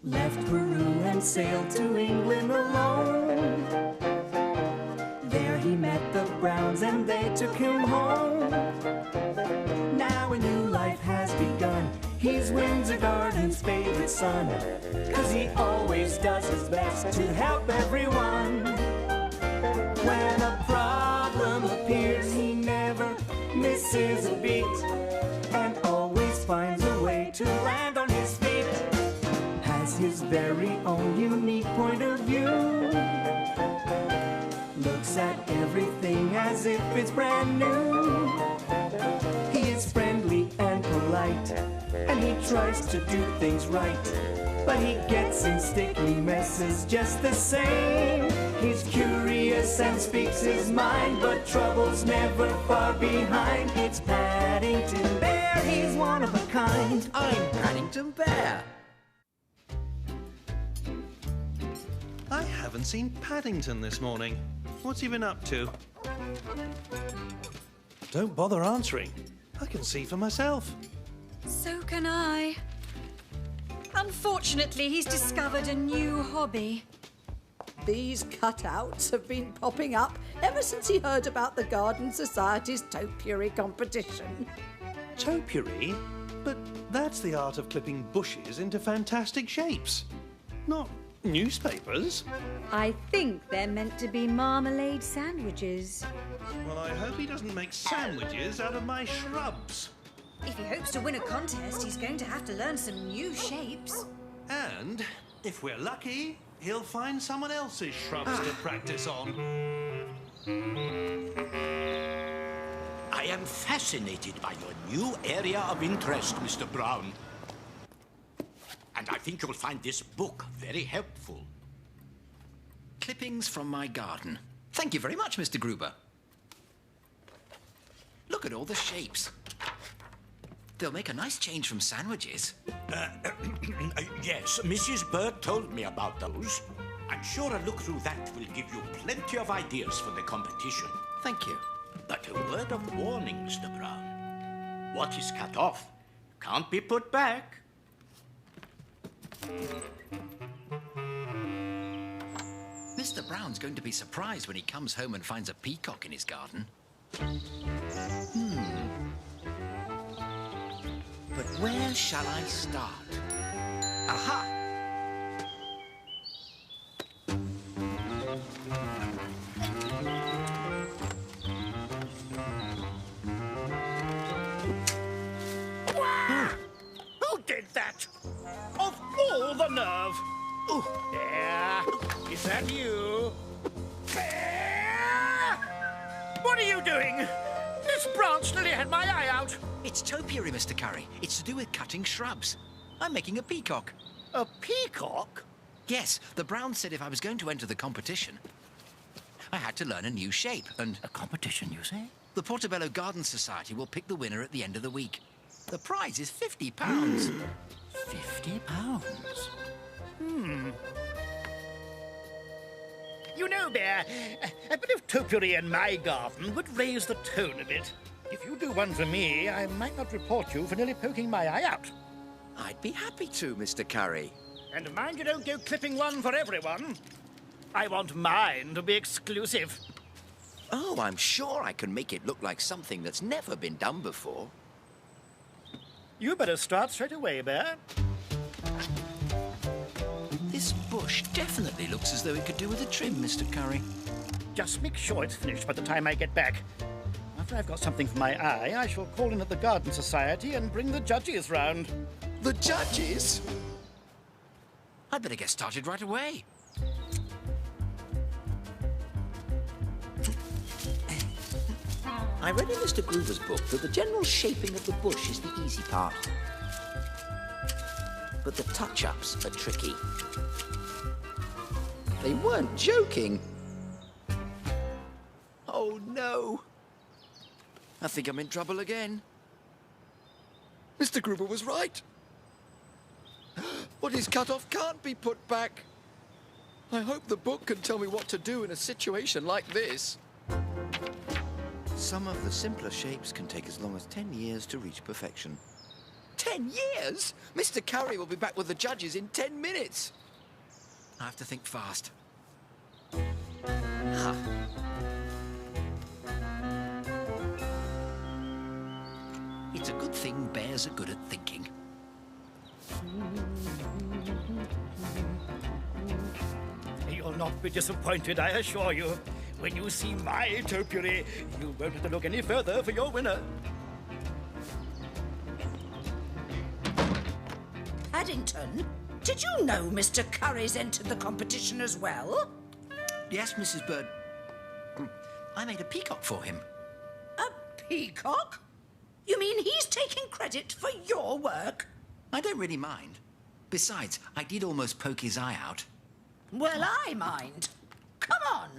left Peru and sailed to England alone. There he met the Browns and they took him home. Now a new life has begun. He's Windsor Garden's favorite son, 'cause he always does his best to help everyone. When a problem appears, he never misses a beat and always finds a way to land on his feet. Has his very own unique point of view. Looks at everything as if it's brand new. He is friendly and polite, and he tries to do things right, but he gets in sticky messes just the same. He's curious and speaks his mind, but trouble's never far behind. It's Paddington Bear, he's one of a kind. I'm Paddington Bear. I haven't seen Paddington this morning. What's he been up to? Don't bother answering. I can see for myself. So can I. Unfortunately, he's discovered a new hobby. These cutouts have been popping up ever since he heard about the Garden Society's topiary competition. Topiary? But that's the art of clipping bushes into fantastic shapes. Not newspapers. I think they're meant to be marmalade sandwiches. Well, I hope he doesn't make sandwiches out of my shrubs. If he hopes to win a contest, he's going to have to learn some new shapes. And if we're lucky, he'll find someone else's shrubs to practice on. I am fascinated by your new area of interest, Mr. Brown. And I think you'll find this book very helpful. Clippings from my garden. Thank you very much, Mr. Gruber. Look at all the shapes. They'll make a nice change from sandwiches. Yes, Mrs. Bird told me about those. I'm sure a look through that will give you plenty of ideas for the competition. Thank you. But a word of warning, Mr. Brown. What is cut off can't be put back. Mr. Brown's going to be surprised when he comes home and finds a peacock in his garden. But where shall I start? Aha! Who did that? Of all the nerve! Oh, there. Is that you? There! What are you doing? This branch nearly had my eye out. It's topiary, Mr. Curry. It's to do with cutting shrubs. I'm making a peacock. A peacock? Yes, the Browns said if I was going to enter the competition, I had to learn a new shape, and... A competition, you say? The Portobello Garden Society will pick the winner at the end of the week. The prize is £50. £50? You know, Bear, a bit of topiary in my garden would raise the tone a bit. If you do one for me, I might not report you for nearly poking my eye out. I'd be happy to, Mr. Curry. And mind you don't go clipping one for everyone. I want mine to be exclusive. Oh, I'm sure I can make it look like something that's never been done before. You better start straight away, Bear. This bush definitely looks as though it could do with a trim, Mr. Curry. Just make sure it's finished by the time I get back. After I've got something for my eye, I shall call in at the Garden Society and bring the judges round. The judges? I'd better get started right away. I read in Mr. Gruber's book that the general shaping of the bush is the easy part. But the touch-ups are tricky. They weren't joking. Oh, no. I think I'm in trouble again. Mr. Gruber was right. What is cut off can't be put back. I hope the book can tell me what to do in a situation like this. Some of the simpler shapes can take as long as 10 years to reach perfection. 10 years? Mr. Curry will be back with the judges in 10 minutes. I have to think fast. Huh. It's a good thing bears are good at thinking. You'll not be disappointed, I assure you. When you see my topiary, you won't have to look any further for your winner. Paddington, did you know Mr. Curry's entered the competition as well? Yes, Mrs. Bird. I made a peacock for him. A peacock? You mean he's taking credit for your work? I don't really mind. Besides, I did almost poke his eye out. Well, I mind. Come on.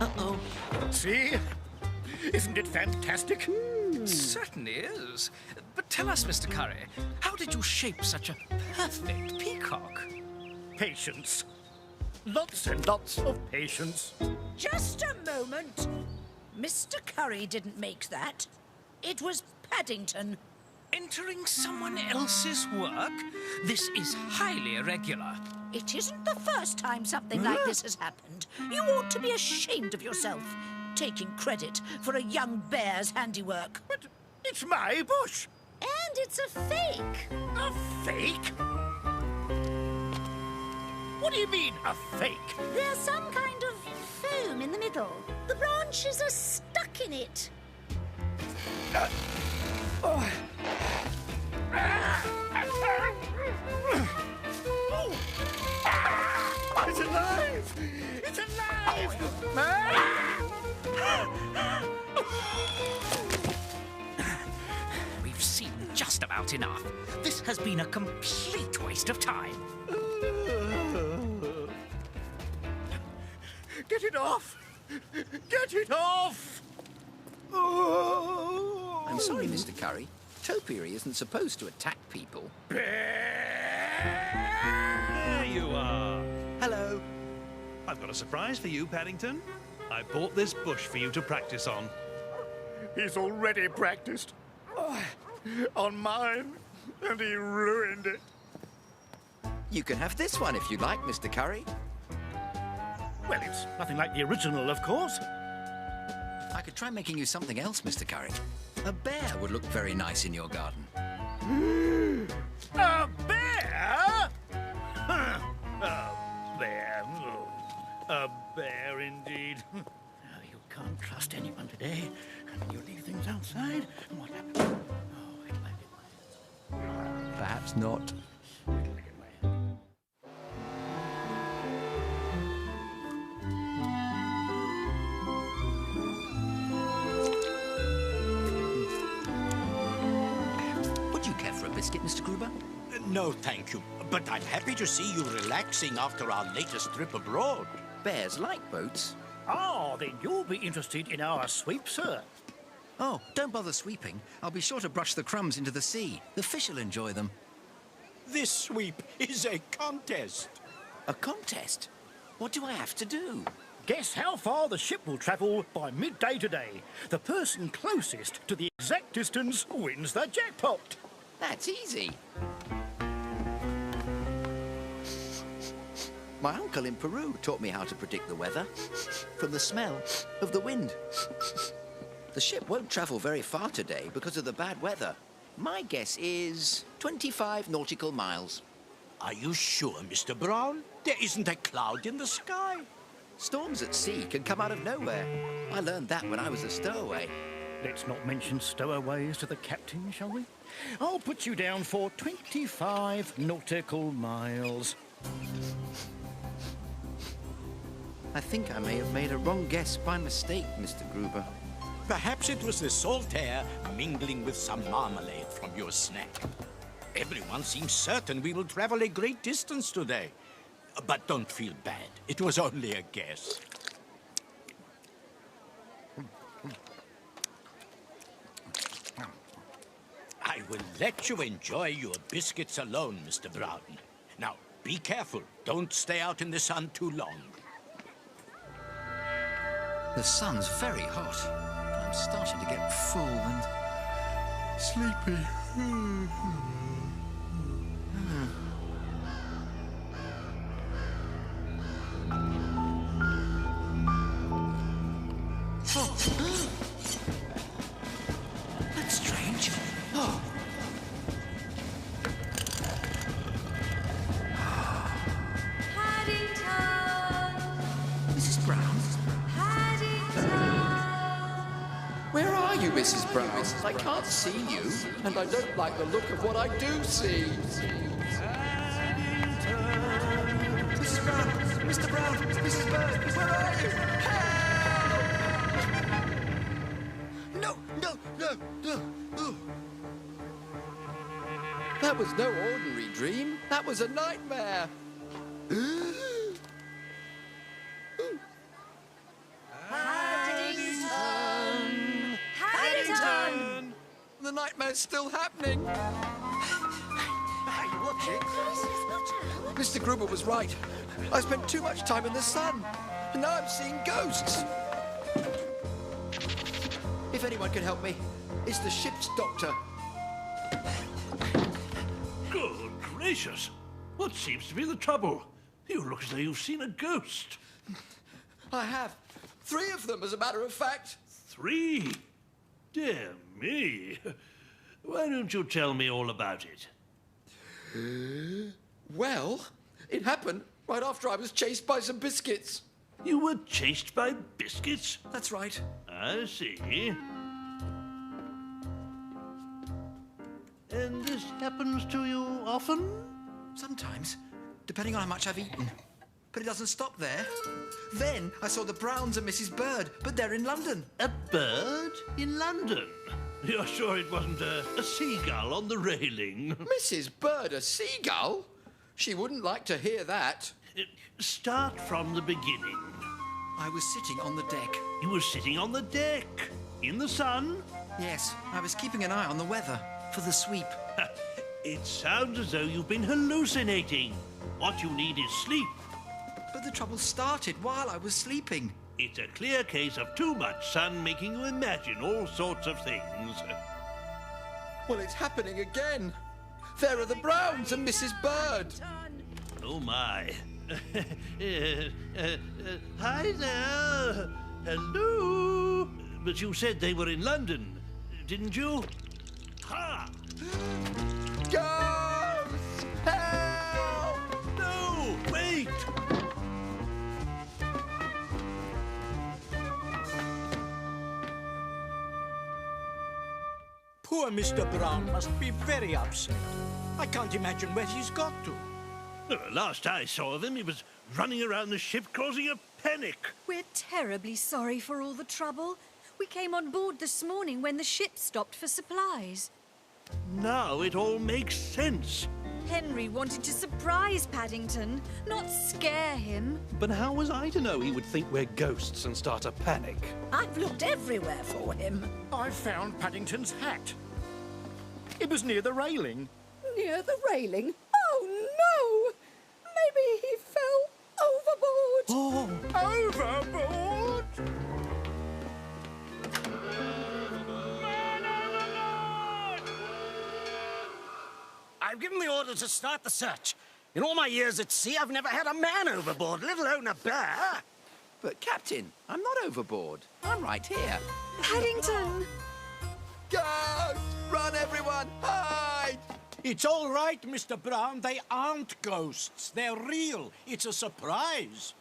Uh-oh. See? Isn't it fantastic? It certainly is. But tell us, Mr. Curry, how did you shape such a perfect peacock? Patience. Lots and lots of patience. Just a moment. Mr. Curry didn't make that. It was Paddington. Entering someone else's work? This is highly irregular. It isn't the first time something like this has happened. You ought to be ashamed of yourself, taking credit for a young bear's handiwork. But it's my bush. And it's a fake. A fake? What do you mean, a fake? There's some kind of foam in the middle. The branches are stuck in it. It's alive! It's alive! We've seen just about enough. This has been a complete waste of time. Get it off! Get it off! I'm sorry, Mr. Curry. Topiary isn't supposed to attack people. There you are. Hello. I've got a surprise for you, Paddington. I bought this bush for you to practice on. He's already practiced. On mine, and he ruined it. You can have this one if you like, Mr. Curry. Well, it's nothing like the original, of course. I could try making you something else, Mr. Curry. A bear would look very nice in your garden. A bear? A bear. Oh, a bear, indeed. You can't trust anyone today. And you leave things outside, and what happens? Oh, wait till I get my hands. Perhaps not. Wait till I get my hands. Would you care for a biscuit, Mr. Gruber? No, thank you. But I'm happy to see you relaxing after our latest trip abroad. Bears like boats. Oh, then you'll be interested in our sweep, sir. Oh, don't bother sweeping. I'll be sure to brush the crumbs into the sea. The fish will enjoy them. This sweep is a contest. A contest? What do I have to do? Guess how far the ship will travel by midday today. The person closest to the exact distance wins the jackpot. That's easy. My uncle in Peru taught me how to predict the weather from the smell of the wind. The ship won't travel very far today because of the bad weather. My guess is 25 nautical miles. Are you sure, Mr. Brown? There isn't a cloud in the sky. Storms at sea can come out of nowhere. I learned that when I was a stowaway. Let's not mention stowaways to the captain, shall we? I'll put you down for 25 nautical miles. I think I may have made a wrong guess by mistake, Mr. Gruber. Perhaps it was the salt air mingling with some marmalade from your snack. Everyone seems certain we will travel a great distance today. But don't feel bad. It was only a guess. I will let you enjoy your biscuits alone, Mr. Brown. Now, be careful. Don't stay out in the sun too long. The sun's very hot. I'm starting to get full and sleepy. That's strange. Oh. Paddington! Mrs. Brown? Paddington! Where are you, Mrs. Brown? I can't see you, and I don't like the look of what I do see. Mrs. Brown! Mr. Brown! Mrs. Bird! Where are you? Help! No! No! No! No! Oh. That was no ordinary dream. That was a nightmare. Paddington! Paddington! The nightmare's still happening. Hey, watch it! Mr. Gruber was right. I spent too much time in the sun. And now I'm seeing ghosts. If anyone can help me, it's the ship's doctor. Good gracious! What seems to be the trouble? You look as though you've seen a ghost. I have. 3 of them, as a matter of fact. 3? Dear me. Why don't you tell me all about it? Well, it happened right after I was chased by some biscuits. You were chased by biscuits? That's right. I see. And this happens to you often? Sometimes, depending on how much I've eaten. But it doesn't stop there. Then I saw the Browns and Mrs. Bird, but they're in London. A bird in London? You're sure it wasn't a seagull on the railing? Mrs. Bird, a seagull? She wouldn't like to hear that. Start from the beginning. I was sitting on the deck. You were sitting on the deck? In the sun? Yes, I was keeping an eye on the weather for the sweep. It sounds as though you've been hallucinating. What you need is sleep. But the trouble started while I was sleeping. It's a clear case of too much sun making you imagine all sorts of things. Well, it's happening again. There are the Browns and Mrs. Bird. Oh, my. Hi there. Hello. But you said they were in London, didn't you? Ha! Ghosts! Help! No, wait! Poor Mr. Brown must be very upset. I can't imagine where he's got to. Last I saw of him, he was running around the ship causing a panic. We're terribly sorry for all the trouble. We came on board this morning when the ship stopped for supplies. Now it all makes sense. Henry wanted to surprise Paddington, not scare him. But how was I to know he would think we're ghosts and start a panic? I've looked everywhere for him. I found Paddington's hat. It was near the railing. Near the railing? Oh, no! Maybe he fell overboard. Oh, Overboard? I've given the order to start the search. In all my years at sea, I've never had a man overboard, let alone a bear. But, Captain, I'm not overboard. I'm right here. Paddington! Ghosts! Run, everyone! Hide! It's all right, Mr. Brown. They aren't ghosts. They're real. It's a surprise.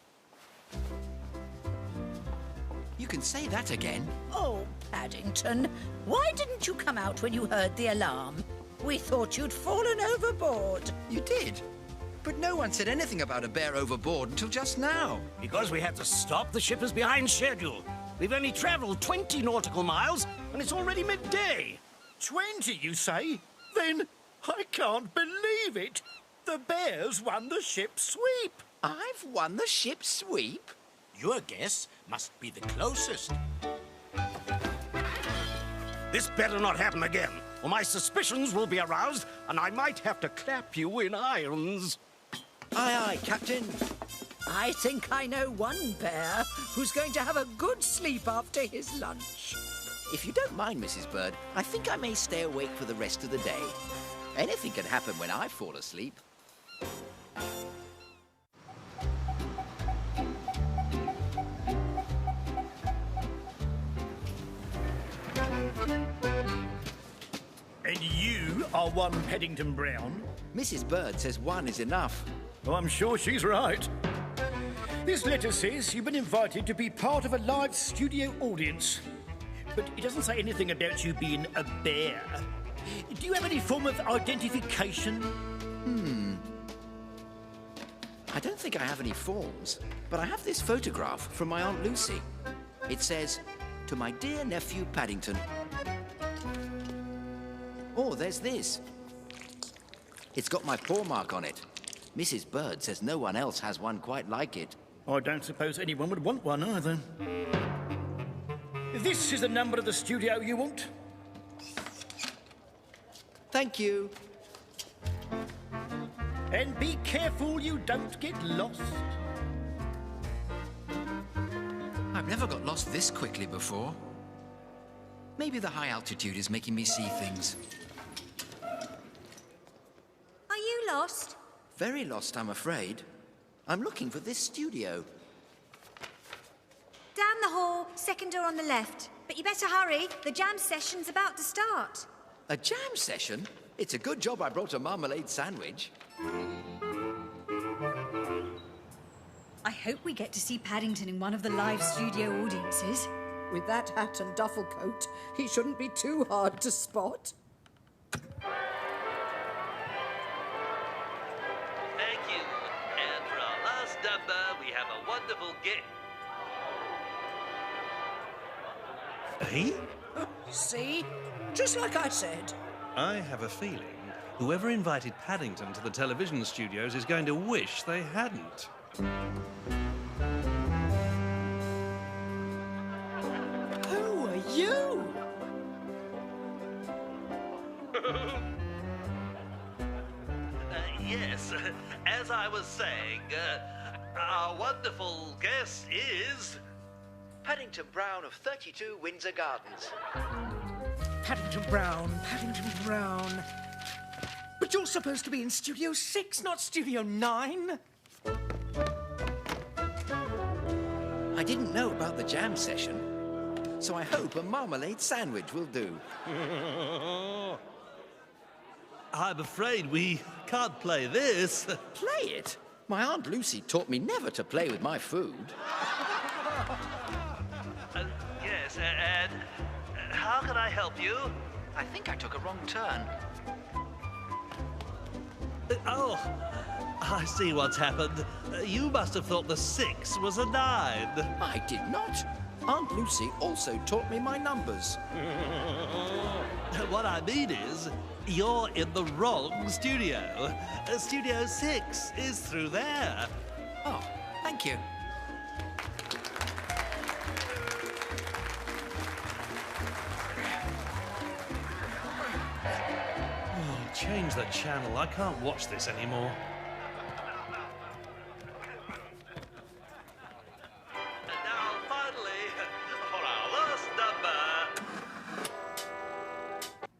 You can say that again. Oh, Paddington, why didn't you come out when you heard the alarm? We thought you'd fallen overboard. You did. But no one said anything about a bear overboard until just now. Because we had to stop, the ship is behind schedule. We've only travelled 20 nautical miles, and it's already midday. 20, you say? Then I can't believe it. The bears won the ship sweep. I've won the ship sweep? Your guess must be the closest. This better not happen again, or my suspicions will be aroused, and I might have to clap you in irons. Aye, aye, Captain. I think I know one bear who's going to have a good sleep after his lunch. If you don't mind, Mrs. Bird, I think I may stay awake for the rest of the day. Anything can happen when I fall asleep. And you are one Paddington Brown? Mrs. Bird says one is enough. Oh, I'm sure she's right. This letter says you've been invited to be part of a live studio audience. But it doesn't say anything about you being a bear. Do you have any form of identification? I don't think I have any forms, but I have this photograph from my Aunt Lucy. It says, "To my dear nephew Paddington." Oh, there's this. It's got my paw mark on it. Mrs. Bird says no one else has one quite like it. I don't suppose anyone would want one either. This is the number of the studio you want? Thank you. And be careful you don't get lost. I've never got lost this quickly before. Maybe the high altitude is making me see things. Are you lost? Very lost, I'm afraid. I'm looking for this studio. Down the hall, second door on the left. But you better hurry. The jam session's about to start. A jam session? It's a good job I brought a marmalade sandwich. I hope we get to see Paddington in one of the live studio audiences. With that hat and duffel coat, he shouldn't be too hard to spot. Thank you. And for our last number, we have a wonderful gift. Eh? See? Just like I said. I have a feeling whoever invited Paddington to the television studios is going to wish they hadn't. Who are you? Yes, as I was saying, our wonderful guest is... Paddington Brown of 32 Windsor Gardens. Paddington Brown, Paddington Brown. But you're supposed to be in Studio 6, not Studio 9. I didn't know about the jam session, so I hope a marmalade sandwich will do. I'm afraid we can't play this. Play it? My Aunt Lucy taught me never to play with my food. Yes, and how can I help you? I think I took a wrong turn. Oh, I see what's happened. You must have thought the 6 was a 9. I did not. Aunt Lucy also taught me my numbers. What I mean is, you're in the wrong studio. Studio 6 is through there. Oh, thank you. Change the channel. I can't watch this anymore. And now, finally, for our last number.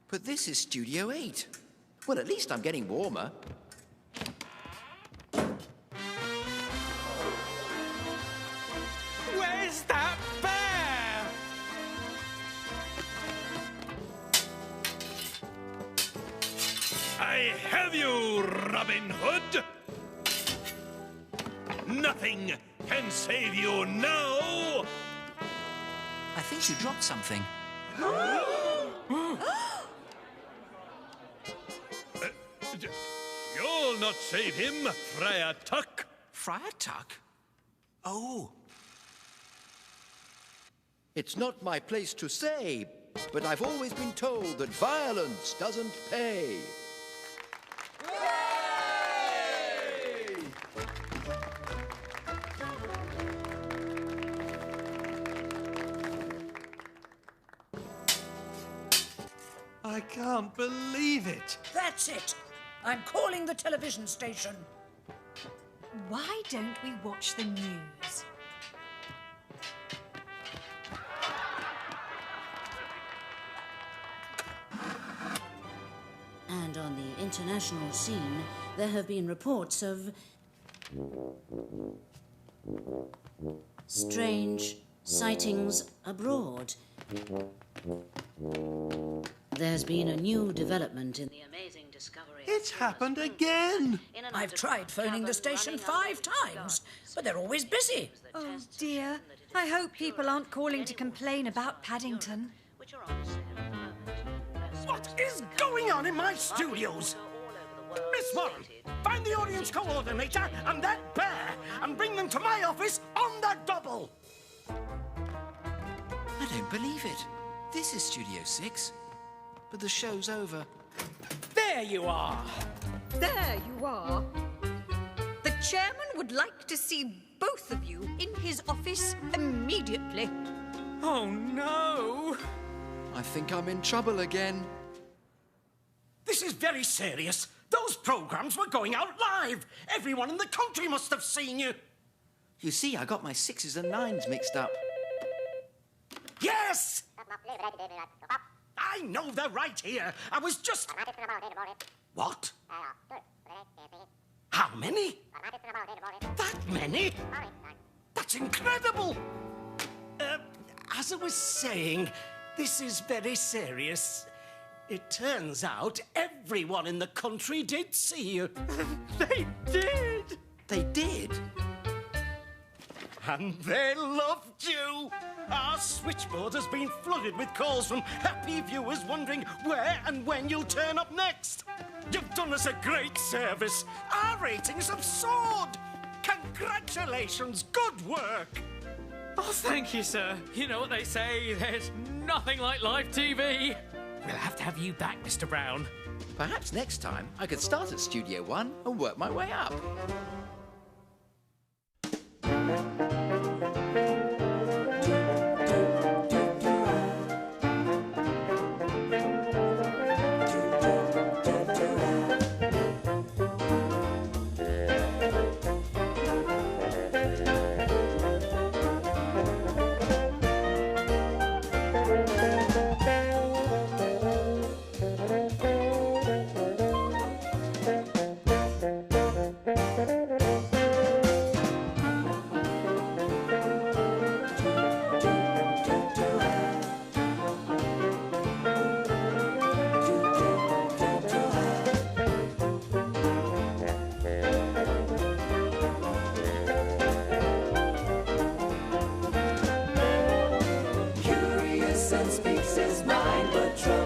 But this is Studio 8. Well, at least I'm getting warmer. Where's that bear? I have you, Robin Hood! Nothing can save you now! I think you dropped something. You'll not save him, Friar Tuck. Friar Tuck? Oh. It's not my place to say, but I've always been told that violence doesn't pay. I can't believe it. That's it. I'm calling the television station. Why don't we watch the news? And on the international scene, there have been reports of strange sightings abroad. There's been a new development in the amazing discovery. It's happened again! I've tried phoning the station 5 times, but they're always busy. Oh, dear. I hope people aren't calling to complain about Paddington. What is going on in my studios? Miss Warren, find the audience coordinator and that bear and bring them to my office on the double. I don't believe it. This is Studio 6. But the show's over. There you are. There you are. The chairman would like to see both of you in his office immediately. Oh, no. I think I'm in trouble again. This is very serious. Those programs were going out live. Everyone in the country must have seen you. You see, I got my 6s and 9s mixed up. Yes! I know they're right here. I was just... What? How many? That many? That's incredible! As I was saying, this is very serious. It turns out everyone in the country did see you. They did! They did? And they loved you. Our switchboard has been flooded with calls from happy viewers wondering where and when you'll turn up next. You've done us a great service. Our ratings have soared. Congratulations. Good work. Oh, thank you, sir. You know what they say, there's nothing like live TV. We'll have to have you back, Mr. Brown. Perhaps next time I could start at Studio 1 and work my way up. Curious and speaks his mind, but trouble